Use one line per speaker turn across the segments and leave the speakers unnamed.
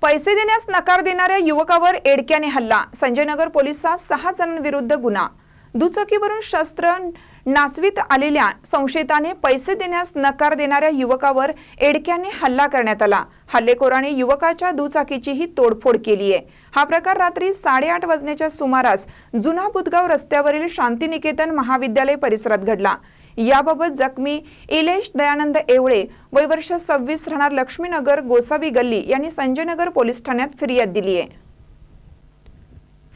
पैसे देण्यास नकार देणाऱ्या युवकावर एडक्याने हल्ला। संजयनगर पोलिसात 6 जणांविरुद्ध गुन्हा। दुचाकीवरून शस्त्र नाचवीत आलेल्या संशयिताने पैसे देण्यास नकार देणाऱ्या युवकावर एडक्याने हल्ला करण्यात आला। हल्लेखोराने युवकाच्या दुचाकीचीही तोडफोड केली आहे। हा प्रकार रात्री 8:30 वाजण्याच्या सुमारास जुना बुधगाव रस्त्यावरील शांतिनिकेतन महाविद्यालय परिसरात घडला। याबाबत जखमी इलेश दयानंद एवळे वय वर्ष 26 राहणार लक्ष्मीनगर गोसावी गल्ली यांनी संजयनगर पोलीस ठाण्यात फिर्याद दिली आहे।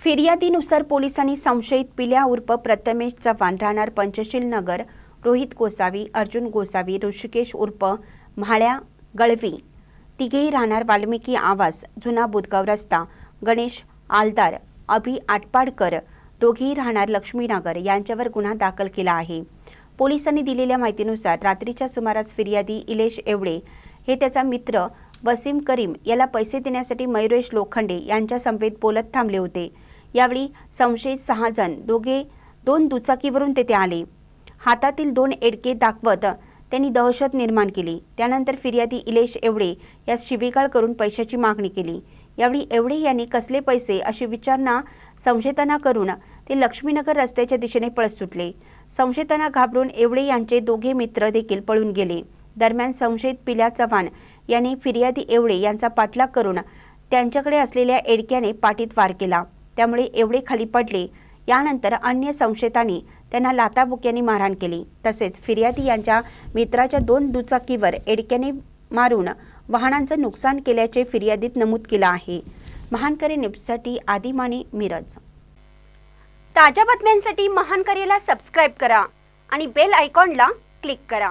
फिर्यादीनुसार पोलिसांनी संशयित पिल्या उर्फ प्रथमेश चव्हाण राहणार पंचशील नगर, रोहित गोसावी, अर्जुन गोसावी, ऋषिकेश उर्फ म्हाळ्या गळवी, तिघेही राहणार वाल्मिकी आवास, जुना बुधगाव रस्ता, गणेश आलदार, अभि आटपाडकर, दोघेही राहणार लक्ष्मीनगर यांच्यावर गुन्हा दाखल केला आहे। पोलिसांनी दिलेल्या माहितीनुसार रात्रीच्या सुमारास फिर्यादी इलेश एवळे हे त्याचा मित्र वसीम करीम याला पैसे देण्यासाठी मयुरेश लोखंडे यांच्या समवेत बोलत थांबले होते। यावेळी संशयित 6 जण दोन दुचाकीवरून तेथे आले। हातातील 2 एडके दाखवत त्यांनी दहशत निर्माण केली। त्यानंतर फिर्यादी इलेश एवळे यास शिवीगाळ करून पैशाची मागणी केली। यावेळी एवढे यांनी कसले पैसे अशी विचारणा संशयितांना करून ते लक्ष्मीनगर रस्त्याच्या दिशेने पळत सुटले। संशयितांना घाबरून एवढे यांचे दोघे मित्र देखील पळून गेले। दरम्यान संशयित पिल्या चव्हाण यांनी फिर्यादी एवढे यांचा पाठलाग करून त्यांच्याकडे असलेल्या एडक्याने पाठीत वार केला। त्यामुळे एवढे खाली पडले। यानंतर अन्य संशयितांनी त्यांना लाथाबुक्यांनी मारहाण केली। तसेच फिर्यादी यांच्या मित्राच्या 2 दुचाकीवर एडक्याने मारून वाहनांचं नुकसान केल्याचे फिर्यादीत नमूद केलं आहे। महानकरी न्यूजसाठी आदिमाने, मिरज। ताज्या बातम्यांसाठी महानकरीला सबस्क्राइब करा आणि बेल आयकॉनला क्लिक करा।